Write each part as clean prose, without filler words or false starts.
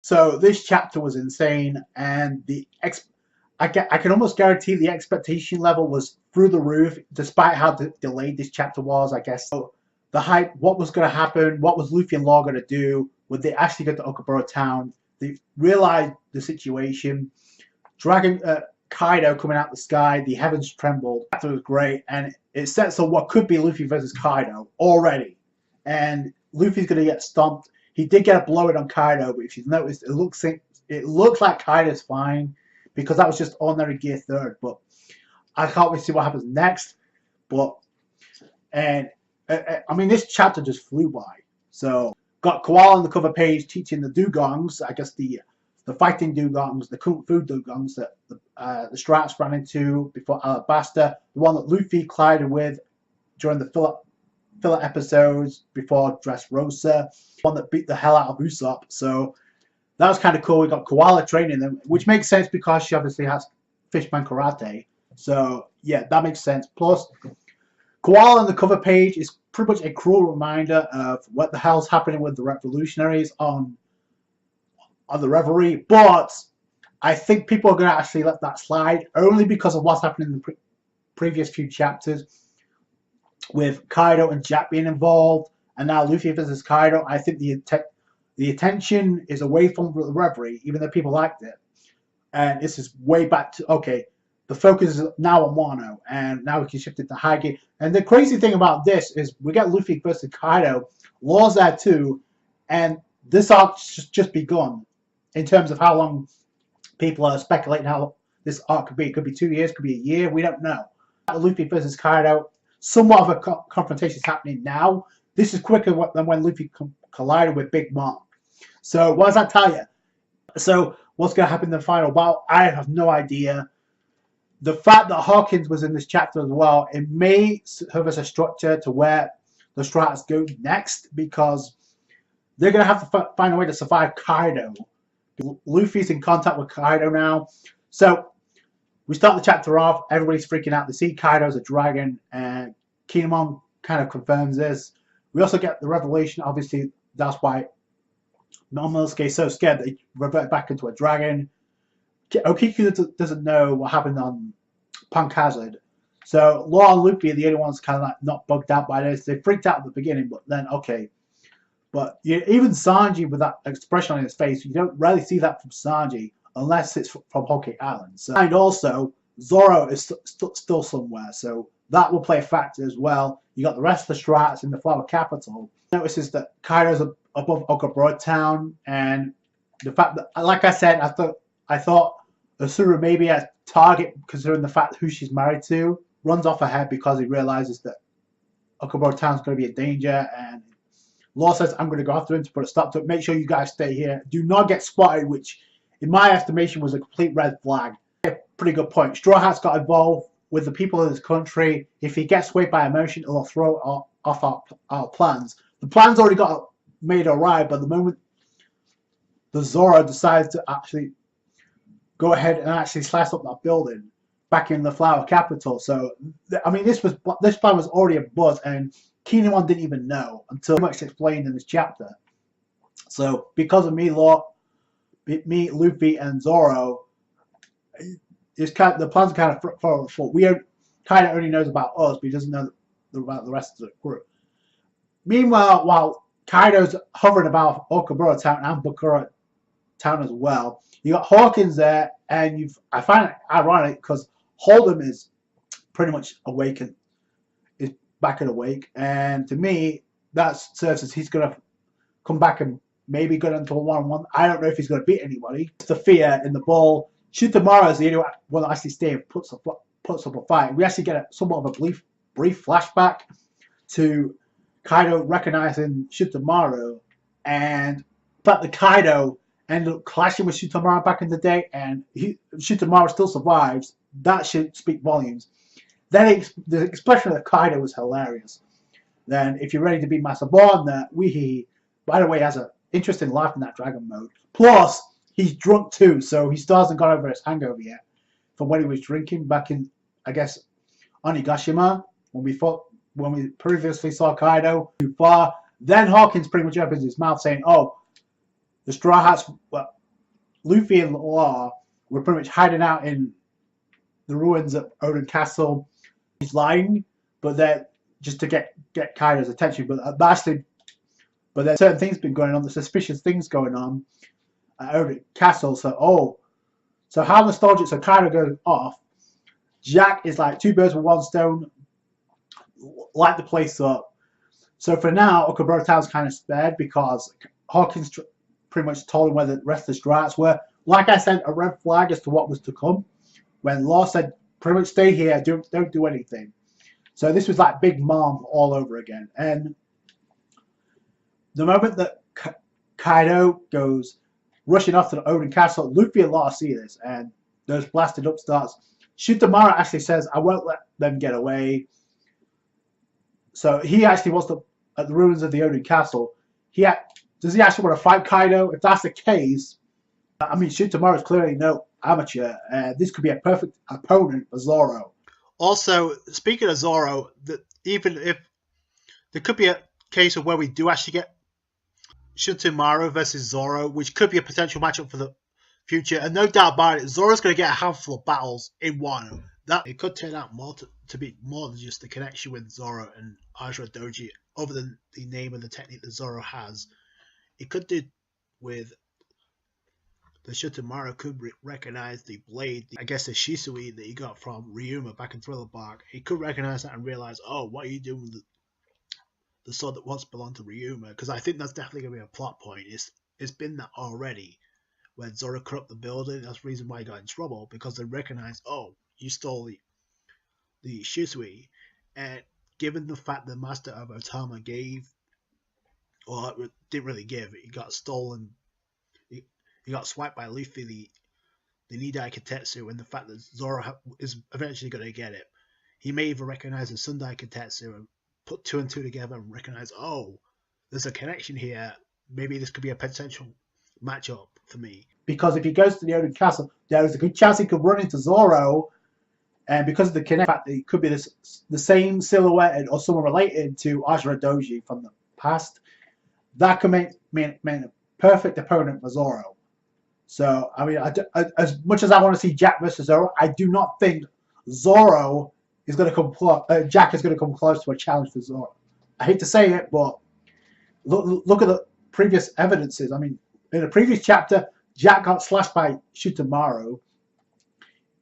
So this chapter was insane, and I can almost guarantee the expectation level was through the roof, despite how delayed this chapter was. I guess so the hype, what was going to happen, what was Luffy and Law going to do, would they actually get to Okabura Town? They realized the situation. Dragon Kaido coming out the sky, the heavens trembled. That was great, and it sets up what could be Luffy versus Kaido already. And Luffy's going to get stomped. He did get a blow in on Kaido, but if you've noticed, it looks like Kaido's fine because that was just ordinary gear third. But I can't wait to see what happens next. But I mean, this chapter just flew by. So got Koala on the cover page teaching the dugongs, I guess the fighting dugongs, the kung fu dugongs that the Strats ran into before Alabasta, the one that Luffy collided with during the filler episodes before Dressrosa, one that beat the hell out of Usopp. So that was kind of cool. We got Koala training them, which makes sense because she obviously has Fishman Karate. So yeah, that makes sense. Plus, Koala on the cover page is pretty much a cruel reminder of what the hell's happening with the revolutionaries on the Reverie. But I think people are going to actually let that slide only because of what's happening in the previous few chapters with Kaido and Jack being involved, and now Luffy versus Kaido. I think the attention is away from the Reverie, even though people liked it. And this is way back to, okay, the focus is now on Wano, and now we can shift it to Hage. And the crazy thing about this is we get Luffy versus Kaido, Law's there too, and this arc's just begun in terms of how long people are speculating how this arc could be. It could be 2 years, could be a year, we don't know. Luffy versus Kaido, somewhat of a confrontation is happening now. This is quicker than when Luffy collided with Big Mom. So what does that tell you? So what's going to happen in the final battle? I have no idea. The fact that Hawkins was in this chapter as well, it may serve as a structure to where the Strats go next, because they're going to have to find a way to survive Kaido. Luffy's in contact with Kaido now. So we start the chapter off, everybody's freaking out. They see Kaido's a dragon, and Kinemon kind of confirms this. We also get the revelation, obviously, that's why Momonosuke is so scared that he reverted back into a dragon. Okiku doesn't know what happened on Punk Hazard. So Law and Luffy are the only ones kind of like not bugged out by this. They freaked out at the beginning, but then, okay. But even Sanji with that expression on his face, you don't really see that from Sanji unless it's from Whole Cake Island. So, and also, Zoro is still somewhere, so that will play a factor as well. You got the rest of the Strats in the Flower Capital. Notices that Kaido's above Okabura Town, and the fact that, like I said, I thought Asura maybe a target considering the fact who she's married to, runs off ahead because he realizes that Okabura Town's going to be a danger, and Law says, I'm going to go after him to put a stop to it. Make sure you guys stay here. Do not get spotted, which in my estimation was a complete red flag. Pretty good point. Straw Hat's got involved with the people of this country. If he gets swayed by emotion, it'll throw off our plans. The plan's already got made alright, but the moment the Zoro decides to actually go ahead and actually slice up that building back in the Flower Capital. So, I mean, this plan was already a buzz, and Kinemon didn't even know until much explained in this chapter. So, because of me, Luffy, and Zoro, it's kind of, the plan's kind of full. We kind of only knows about us, but he doesn't know about the rest of the group. Meanwhile, while Kaido's hovering about Okabura Town and Bakura Town as well, you got Hawkins there, and I find it ironic because Hold'em is pretty much awakened, is back and awake, and to me that serves as he's gonna come back and maybe go into a one-on-one. I don't know if he's gonna beat anybody. It's the fear in the ball. Shutamaru is the only one that actually stays and puts up a fight. We actually get somewhat of a brief flashback to Kaido recognizing Shutamaru, and the fact that Kaido ended up clashing with Shutamaru back in the day, and Shutamaru still survives. That should speak volumes. Then the expression of Kaido was hilarious. Then, if you're ready to be Masaborn, by the way, has an interesting laugh in that dragon mode. Plus, he's drunk too, so he still hasn't got over his hangover yet from when he was drinking back in, I guess, Onigashima, when we previously saw Kaido too far. Then Hawkins pretty much opens his mouth saying, oh, the Straw Hats, well, Luffy and Law were pretty much hiding out in the ruins of Odin Castle. He's lying, but then just to get Kaido's attention. But there's certain things been going on. The suspicious things going on at Odin Castle. So how nostalgic? So Kaido goes off. Jack is like two birds with one stone. Light the place up. So for now, Okaburo Town's kind of spared because Hawkins pretty much told him where the rest of the Straw Hats were. Like I said, a red flag as to what was to come. When Law said, pretty much stay here, don't do anything. So this was like Big Mom all over again. And the moment that Kaido goes rushing off to the Odin Castle, Luffy and Law see this, and those blasted upstarts. Shutamaru actually says, I won't let them get away. So he actually wants to, at the ruins of the Odin Castle, does he actually want to fight Kaido? If that's the case, I mean, Shutamaru is clearly no amateur. This could be a perfect opponent for Zoro. Also, speaking of Zoro, even if there could be a case of where we do actually get Shutamaru versus Zoro, which could be a potential matchup for the future, and no doubt about it, Zoro's going to get a handful of battles in Wano. That it could turn out more to be more than just the connection with Zoro and Ajra Doji, other than the name and the technique that Zoro has. It could do with the Shutamaru could recognize the blade, I guess the Shisui that he got from Ryuma back in Thriller Bark. He could recognize that and realize, oh, what are you doing with the sword that once belonged to Ryuma? Because I think that's definitely going to be a plot point. It's been that already. When Zoro cut up the building, that's the reason why he got in trouble, because they recognized, oh, you stole the Shisui. And given the fact the Master of Otama gave, or didn't really give, he got stolen, he got swiped by Luffy, the Nidai Kitetsu, and the fact that Zoro is eventually going to get it. He may even recognize the Sundai Kitetsu and put two and two together and recognize, oh, there's a connection here. Maybe this could be a potential matchup for me. Because if he goes to the Odin Castle, there's a good chance he could run into Zoro, and because of the fact that he could be the same silhouette or someone related to Ajra Doji from the past, that could make a perfect opponent for Zoro. So, I mean, as much as I want to see Jack versus Zoro, I do not think Zoro is going to come close. Jack is going to come close to a challenge for Zoro. I hate to say it, but look at the previous evidences. I mean, in the previous chapter, Jack got slashed by Shutamaru.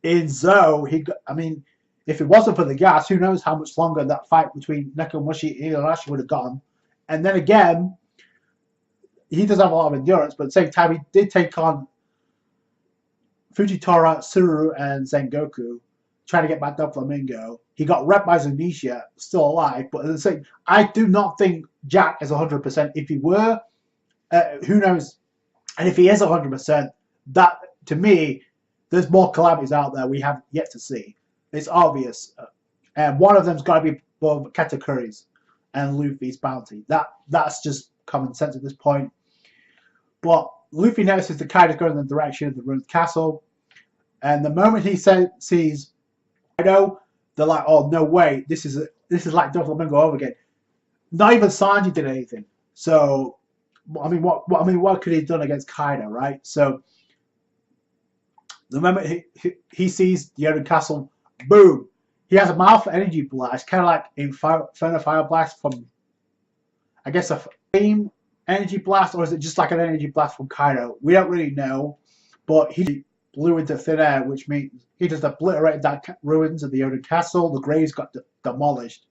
In Zo, if it wasn't for the gas, who knows how much longer that fight between Nekomashi and Igarashi would have gone. And then again, he does have a lot of endurance, but at the same time, he did take on Fujitora, Tsuru, and Sengoku, trying to get back to Flamingo. He got repped by Zunisha, still alive, but at the same, I do not think Jack is 100%. If he were, who knows? And if he is 100%, that, to me, there's more calamities out there we have yet to see. It's obvious. And one of them's got to be above Katakuri's and Luffy's bounty. That's just common sense at this point. But Luffy notices the Kaido's going in the direction of the ruined castle. And the moment he sees Kaido, they're like, oh, no way. This is like Doflamingo over again. Not even Sanji did anything. So, I mean, what could he have done against Kaido, right? So, the moment he sees the Odin Castle, boom, he has a mouth energy blast, kind of like in Inferno Fire Blast from, I guess, a flame energy blast, or is it just like an energy blast from Kaido? We don't really know, but he blew into thin air, which means he just obliterated that ruins of the Odin Castle. The graves got demolished,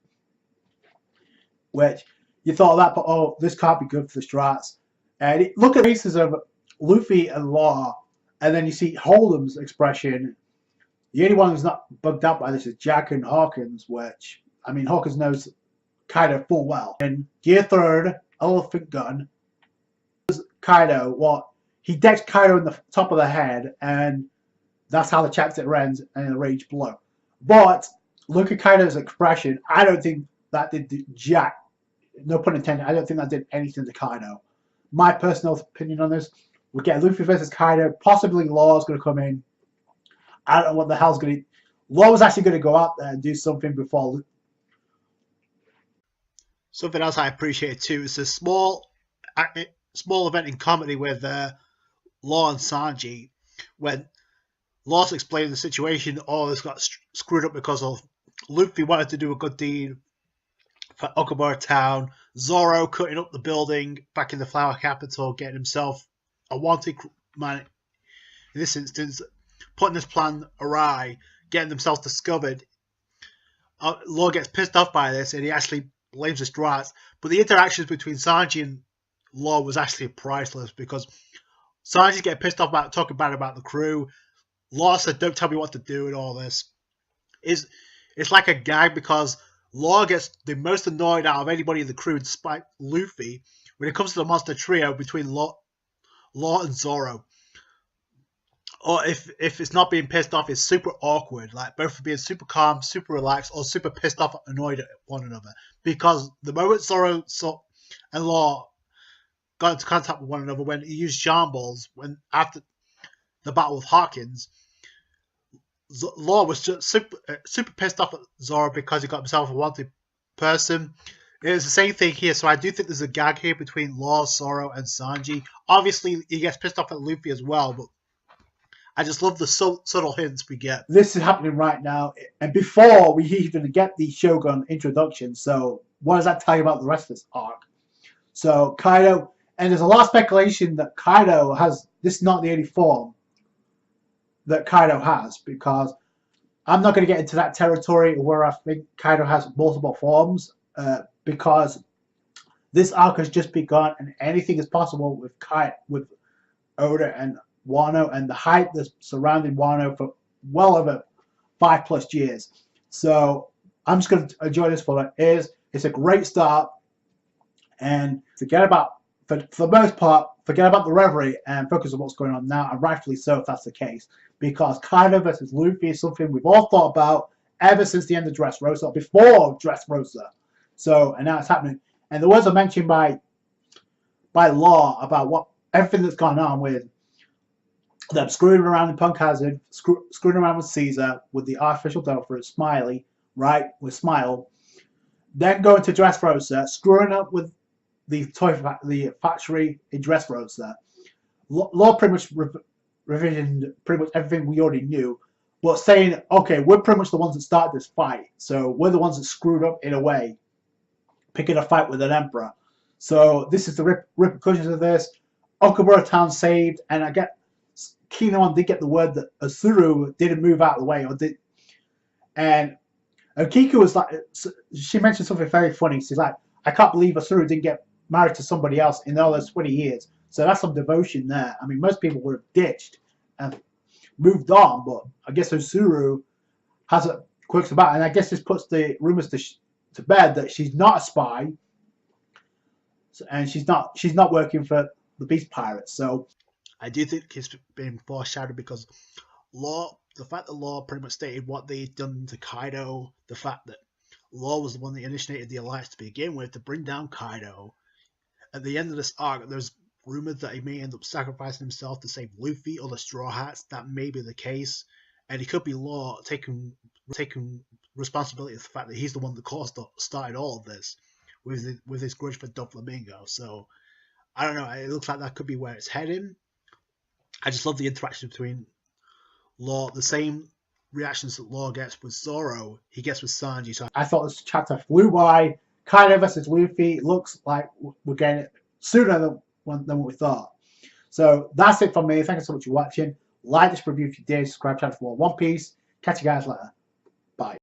which you thought of that, but oh, this can't be good for the Strats. And look at the faces of Luffy and Law. And then you see Hold'em's expression. The only one who's not bugged out by this is Jack and Hawkins, which, I mean, Hawkins knows Kaido full well. And Gear 3rd, Elephant Gun, Kaido, he decks Kaido in the top of the head, and that's how the chapter ends, and a rage blow. But look at Kaido's expression. I don't think that did Jack, no pun intended, I don't think that did anything to Kaido. My personal opinion on this, we get Luffy versus Kaido. Possibly Law's going to come in. I don't know what the hell's going to... Law's actually going to go out there and do something before... Something else I appreciate too is the small small event in comedy with Law and Sanji, when Law's explaining the situation. Oh, this got screwed up because of Luffy wanted to do a good deed for Okamura Town. Zoro cutting up the building back in the Flower Capital, getting himself a wanted man. In this instance, putting his plan awry, getting themselves discovered. Law gets pissed off by this, and he actually blames the Straw Hats. But the interactions between Sanji and Law was actually priceless, because Sanji's getting pissed off about talking bad about the crew. Law said, "Don't tell me what to do," and all this. It's like a gag, because Law gets the most annoyed out of anybody in the crew, despite Luffy, when it comes to the monster trio between Law and Zoro. Or if it's not being pissed off, it's super awkward. Like both being super calm, super relaxed, or super pissed off, annoyed at one another. Because the moment Zoro and Law got into contact with one another, when he used Shambles, when after the battle with Hawkins, Law was just super pissed off at Zoro because he got himself a wanted person. It was the same thing here, so I do think there's a gag here between Law, Zoro, and Sanji. Obviously, he gets pissed off at Luffy as well, but I just love the subtle hints we get. This is happening right now, and before we even get the Shogun introduction. So what does that tell you about the rest of this arc? So Kaido, and there's a lot of speculation that Kaido has, this is not the only form that Kaido has, because I'm not going to get into that territory where I think Kaido has multiple forms, because this arc has just begun, and anything is possible with Oda and Wano, and the hype that's surrounding Wano for well over 5+ years. So I'm just going to enjoy this for what it is. It's a great start, and forget about, for the most part, forget about the reverie and focus on what's going on now, and rightfully so if that's the case, because Kaido versus Luffy is something we've all thought about ever since the end of Dressrosa, before Dressrosa. So, and now it's happening. And there was a mention by Law about what everything that's gone on with them screwing around in Punk Hazard, screwing around with Caesar, with the artificial Delphi, Smiley, right, with Smile, then going to Dressrosa, screwing up with the factory in Dressrosa. Law pretty much revisioned pretty much everything we already knew, but saying, okay, we're pretty much the ones that started this fight, so we're the ones that screwed up in a way, picking a fight with an emperor. So this is the repercussions of this. Okamura Town saved, and I get Kinemon did get the word that Asuru didn't move out of the way, or did, and Kiku was like, she mentioned something very funny. She's like, I can't believe Asuru didn't get married to somebody else in all those 20 years. So that's some devotion there. I mean, most people would have ditched and moved on, but I guess Asuru has a quirks about it, and I guess this puts the rumors to bed that she's not a spy, and she's not working for the Beast Pirates. So I do think it's been foreshadowed, because the fact that Law pretty much stated what they'd done to Kaido, the fact that Law was the one that initiated the alliance to begin with to bring down Kaido. At the end of this arc, there's rumored that he may end up sacrificing himself to save Luffy or the Straw Hats. That may be the case, and it could be Law taking responsibility of the fact that he's the one that started all of this with his grudge for Doflamingo. So I don't know. It looks like that could be where it's heading. I just love the interaction between Law, the same reactions that Law gets with Zoro, he gets with Sanji. So I thought this chapter flew by. Kaido versus Luffy looks like we're getting it sooner than what we thought. So that's it from me. Thank you so much for watching. Like this review if you did. Subscribe to the channel for more One Piece. Catch you guys later. Bye.